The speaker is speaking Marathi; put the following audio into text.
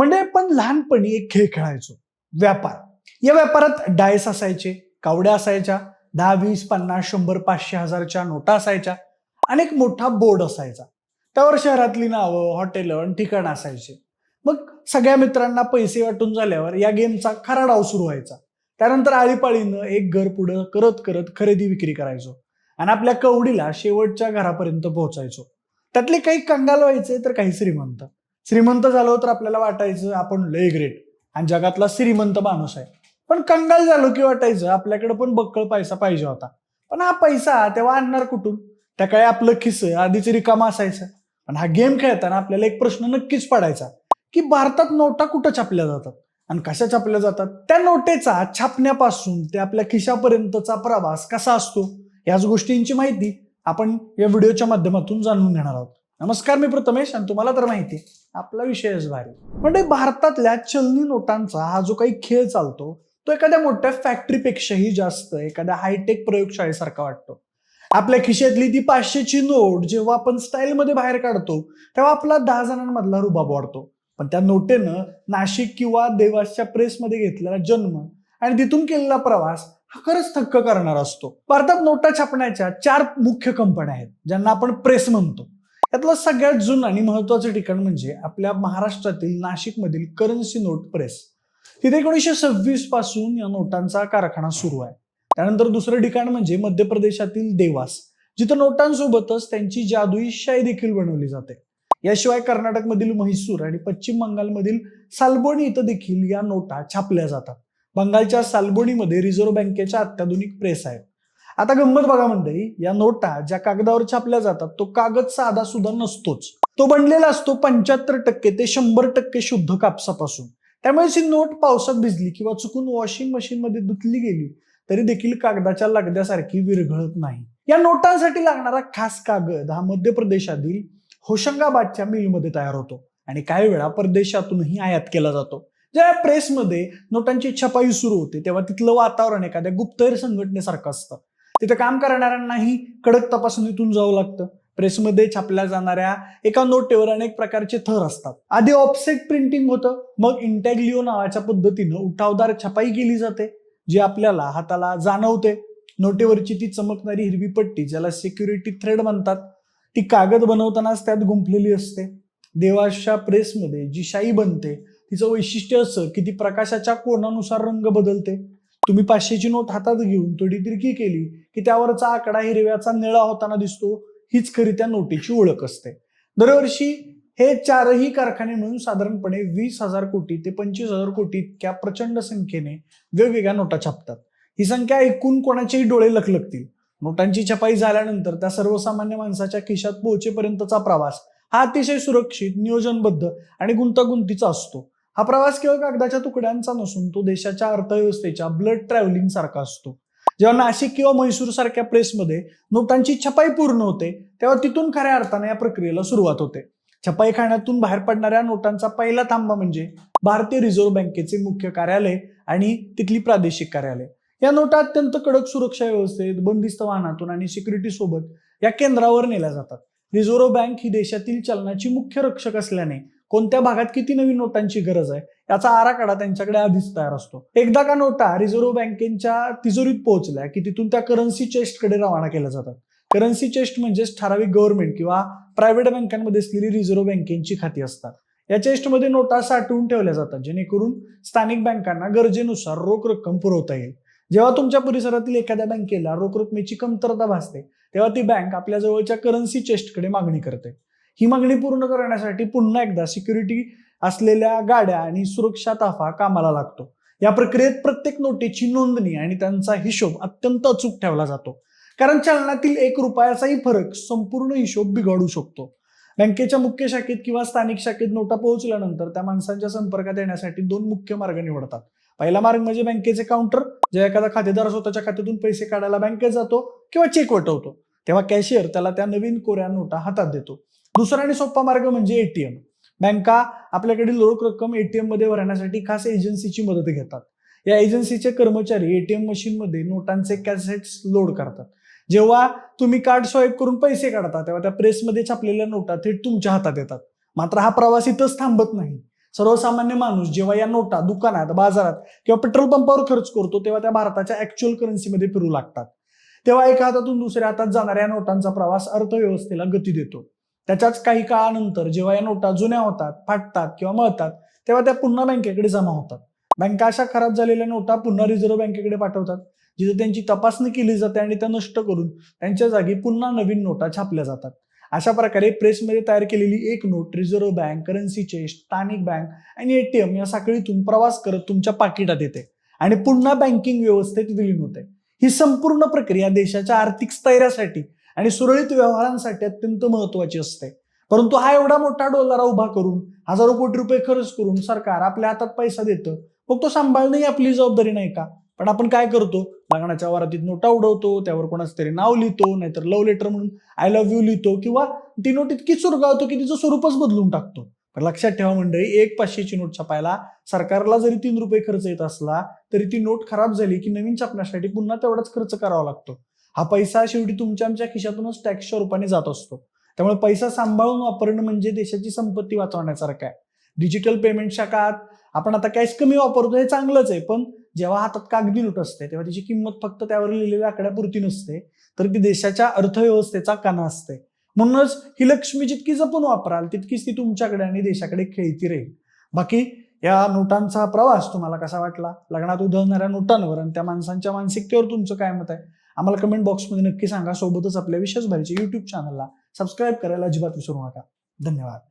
म्हणजे पण लहानपणी एक खेळ खेळायचो, व्यापार. या व्यापारात डायस असायचे, कावड्या असायच्या, 10, 20, 50, 100, 500, 1000च्या नोटा असायच्या आणि एक मोठा बोर्ड असायचा. त्यावर शहरातली नावं, हॉटेलं आणि ठिकाणं असायचे. मग सगळ्या मित्रांना पैसे वाटून झाल्यावर या गेमचा खरा डाव सुरू व्हायचा. त्यानंतर आळीपाळीनं एक घर पुढं करत करत खरेदी विक्री करायचो आणि आपल्या कवडीला शेवटच्या घरापर्यंत पोहोचायचो. त्यातले काही कंगाल व्हायचे तर काही श्रीमंत. श्रीमंत झालो तर आपल्याला वाटायचं आपण लय ग्रेट आणि जगातला श्रीमंत माणूस आहे. पण कंगाल झालो की वाटायचं आपल्याकडे पण बक्कळ पैसा पाहिजे होता. पण हा पैसा तेव्हा आणणार कुठून? त्या काळी आपलं खिस्स आधीच रिकामं असायचं. पण हा गेम खेळताना आपल्याला एक प्रश्न नक्कीच पडायचा की भारतात नोटा कुठं छापल्या जातात आणि कशा छापल्या जातात? त्या नोटेचा छापण्यापासून ते आपल्या खिशापर्यंतचा प्रवास कसा असतो, याच गोष्टींची माहिती आपण या व्हिडिओच्या माध्यमातून जाणून घेणार आहोत. नमस्कार, मी प्रथमेश आणि तुम्हाला तर माहिती आहे आपला विषयच भारी. म्हणजे भारतातल्या चलनी नोटांचा हा जो काही खेळ चालतो तो एखाद्या मोठ्या फॅक्टरीपेक्षाही जास्त एखाद्या हायटेक प्रयोगशाळेसारखा वाटतो. आपल्या खिशातली ती 500ची नोट जेव्हा आपण स्टाईलमध्ये बाहेर काढतो तेव्हा आपला 10 जणांमधला रुबाब वाढतो. पण त्या नोटेनं नाशिक किंवा देवासच्या प्रेसमध्ये घेतलेला जन्म आणि तिथून केलेला प्रवास हा खरंच थक्क करणारा असतो. भारतात नोटा छापण्याच्या 4 मुख्य कंपन्या आहेत ज्यांना आपण प्रेस म्हणतो. यातलं सगळ्यात जुनं आणि महत्वाचं ठिकाण म्हणजे आपल्या महाराष्ट्रातील नाशिकमधील करन्सी नोट प्रेस. तिथे 1926 पासून या नोटांचा कारखाना सुरू आहे. त्यानंतर दुसरं ठिकाण म्हणजे मध्य प्रदेशातील देवास, जिथं नोटांसोबतच त्यांची जादुई शाई देखील बनवली जाते. याशिवाय कर्नाटकमधील म्हैसूर आणि पश्चिम बंगालमधील सालबोनी इथं देखील या नोटा छापल्या जातात. बंगालच्या सालबोनीमध्ये रिझर्व्ह बँकेच्या अत्याधुनिक प्रेस आहे. आता गंमत बघा मंडळी, या नोटा ज्या कागदावर छापल्या जातात तो कागद साधा सुद्धा नसतोच. तो बनलेला असतो 75% ते 100% शुद्ध कापसापासून. त्यामुळे ही नोट पावसात भिजली किंवा चुकून वॉशिंग मशीन मध्ये धुतली गेली तरी देखील कागदाच्या लगद्यासारखी विरघळत नाही. या नोटांसाठी लागणारा खास कागद हा मध्य प्रदेशातील होशंगाबादच्या मिलमध्ये तयार होतो आणि काही वेळा परदेशातूनही आयात केला जातो. ज्या प्रेसमध्ये नोटांची छपाई सुरू होते तेव्हा तिथलं वातावरण एखाद्या गुप्तहेर संघटनेसारखं असतं. तिथे काम करणाऱ्यांनाही कडक तपासणीतून जावं लागतं. प्रेसमध्ये छापल्या जाणाऱ्या एका नोटेवर अनेक प्रकारचे थर असतात. आधी ऑफसेट प्रिंटिंग होतं, मग इंटॅग्लिओ नावाच्या पद्धतीनं उठावदार छपाई केली जाते जी आपल्याला हाताला जाणवते. नोटेवरची ती चमकणारी हिरवी पट्टी ज्याला सिक्युरिटी थ्रेड म्हणतात ती कागद बनवतानाच त्यात गुंफलेली असते. देवाशच्या प्रेसमध्ये जी शाई बनते तिचं वैशिष्ट्य असं की ती प्रकाशाच्या कोनानुसार रंग बदलते. तुम्ही 500ची नोट हातात घेऊन थोडी तिरकी केली की त्यावरचा आकडा हिरव्याचा निळा होताना दिसतो. हीच खरी त्या नोटीची ओळख असते. दरवर्षी हे 4ही कारखाने मिळून साधारणपणे 20,000 कोटी ते 25,000 कोटी इतक्या प्रचंड संख्येने वेगवेगळ्या नोटा छापतात. ही संख्या ऐकून कोणाचेही डोळे लखलखतील. नोटांची छपाई झाल्यानंतर त्या सर्वसामान्य माणसाच्या खिशात पोहोचेपर्यंतचा प्रवास हा अतिशय सुरक्षित, नियोजनबद्ध आणि गुंतागुंतीचा असतो. हा प्रवास केवळ कागदाच्या तुकड्यांचा नसून तो देशाच्या अर्थव्यवस्थेच्या ब्लड ट्रॅव्हलिंग सारखा असतो. जेव्हा नाशिक किंवा म्हैसूर सारख्या प्रेसमध्ये नोटांची छपाई पूर्ण होते तेव्हा तिथून खऱ्या अर्थाने या प्रक्रियेला सुरुवात होते. छपाई खाण्यातून बाहेर पडणाऱ्या नोटांचा पहिला थांबा म्हणजे भारतीय रिझर्व्ह बँकेचे मुख्य कार्यालय आणि तिथली प्रादेशिक कार्यालय. या नोटा अत्यंत कडक सुरक्षा व्यवस्थेत, बंदिस्त वाहनातून आणि सिक्युरिटी सोबत या केंद्रावर नेल्या जातात. रिझर्व्ह बँक ही देशातील चलनाची मुख्य रक्षक असल्याने कोणत्या भागात किती नवीन नोटांची गरज आहे याचा आराखडा त्यांच्याकडे आधीच तयार असतो. एकदा का नोटा रिझर्व्ह बँकेच्या तिजोरीत पोहोचल्या की तिथून त्या करन्सी चेस्टकडे रवाना केल्या जातात. करन्सी चेस्ट म्हणजेच ठराविक गव्हर्नमेंट किंवा प्रायव्हेट बँकांमध्ये असलेली रिझर्व्ह बँकेची खाती असतात. या चेस्टमध्ये नोटा साठवून ठेवल्या जातात जेणेकरून स्थानिक बँकांना गरजेनुसार रोख रक्कम पुरवता येईल. जेव्हा तुमच्या परिसरातील एखाद्या बँकेला रोख रकमेची कमतरता भासते तेव्हा ती बँक आपल्या जवळच्या करन्सी चेस्टकडे मागणी करते. ही मागणी पूर्ण करण्यासाठी पुन्हा एकदा सिक्युरिटी असलेल्या गाड्या आणि सुरक्षा ताफा कामाला लागतो. या प्रक्रियेत प्रत्येक नोटेची नोंदणी आणि त्यांचा हिशोब अत्यंत अचूक ठेवला जातो, कारण चलनातील 1 रुपयाचाही फरक संपूर्ण हिशोब बिघडू शकतो. बँकेच्या मुख्य शाखेत किंवा स्थानिक शाखेत नोटा पोहोचल्यानंतर त्या माणसांच्या संपर्कात येण्यासाठी 2 मुख्य मार्ग निवडतात. पहिला मार्ग म्हणजे बँकेचे काउंटर, जेव्हा एखादा खातेदार स्वतःच्या खात्यातून पैसे काढायला बँकेत जातो किंवा चेक वटवतो तेव्हा कॅशियर त्याला त्या नवीन कोऱ्या नोटा हातात देतो. दुसरा आणि सोपा मार्ग म्हणजे एटीएम. बँका आपल्याकडील रोख रक्कम एटीएम मध्ये भरण्यासाठी खास एजन्सीची मदत घेतात. या एजन्सीचे कर्मचारी एटीएम मशीन मध्ये नोटांचे कॅसेट्स लोड करतात. जेव्हा तुम्ही कार्ड स्वाईप करून पैसे काढता तेव्हा त्या प्रेसमध्ये छापलेल्या नोटा थेट तुमच्या हातात येतात. मात्र हा प्रवास इथंच थांबत नाही. सर्वसामान्य माणूस जेव्हा या नोटा दुकानात, बाजारात किंवा पेट्रोल पंपावर खर्च करतो तेव्हा त्या भारताच्या ऍक्च्युअल करन्सीमध्ये फिरू लागतात. तेव्हा एका हातातून दुसऱ्या हातात जाणाऱ्या नोटांचा प्रवास अर्थव्यवस्थेला गती देतो. त्याच्याच काही काळानंतर जेव्हा या नोटा जुन्या होतात, फाटतात किंवा मळतात तेव्हा त्या पुन्हा बँकेकडे जमा होतात. बँका अशा खराब झालेल्या नोटा पुन्हा रिझर्व्ह बँकेकडे पाठवतात, जिथे त्यांची तपासणी केली जाते आणि त्या नष्ट करून त्यांच्या जागी पुन्हा नवीन नोटा छापल्या जातात. अशा प्रकारे प्रेसमध्ये तयार केलेली एक note reserve bank, currency chest, स्थानिक बँक आणि एटीएम या साखळीतून प्रवास करत तुमच्या पाकिटात येते आणि पुन्हा बँकिंग व्यवस्थेत विलीन होते. ही संपूर्ण प्रक्रिया देशाच्या आर्थिक स्थैर्यासाठी आणि सुरळीत व्यवहारांसाठी अत्यंत महत्वाची असते. परंतु हा एवढा मोठा डोलारा उभा करून, हजारो कोटी रुपये खर्च करून सरकार आपल्या हातात पैसा देतं, मग तो सांभाळणं ही आपली जबाबदारी नाही का? पण आपण काय करतो? लग्नाच्या वरातीत नोटा उडवतो, त्यावर कोणाचं तरी नाव लिहितो, नाहीतर लव्ह लेटर म्हणून आय लव्ह यू लिहितो किंवा ती नोट इतकी चुरगाळतो की तिचं स्वरूपच बदलून टाकतो. पण लक्षात ठेवा मंडळी, एक 500ची नोट छापायला सरकारला जरी 3 रुपये खर्च येत असला तरी ती नोट खराब झाली की नवीन छापण्यासाठी पुन्हा तेवढाच खर्च करावा लागतो. हा पैसा शेवटी तुमच्या आमच्या खिशातूनच टॅक्सच्या रूपाने जात असतो. त्यामुळे पैसा सांभाळून वापरणं म्हणजे देशाची संपत्ती वाचवण्यासारखं आहे. डिजिटल पेमेंटच्या काळात आपण आता कॅश कमी वापरतो हे चांगलंच आहे, पण जेव्हा हातात कागदी नोट असते तेव्हा त्याची किंमत फक्त त्यावर लिहिलेल्या आकड्यापुरती नसते, तर ती देशाच्या अर्थव्यवस्थेचा कणा असते. म्हणूनच ही लक्ष्मी जितकी जपून वापराल तितकीच ती तुमच्याकडे आणि देशाकडे खेळती राहील. बाकी या नोटांचा प्रवास तुम्हाला कसा वाटला? लग्नात उधळणाऱ्या नोटांवर आणि त्या माणसांच्या मानसिकतेवर तुमचं काय मत आहे? आम्हाला कमेंट बॉक्समध्ये नक्की सांगा. सोबतच आपल्या विशेष भारीच्या युट्यूब चॅनलला सबस्क्राईब करायला अजिबात विसरू नका. धन्यवाद.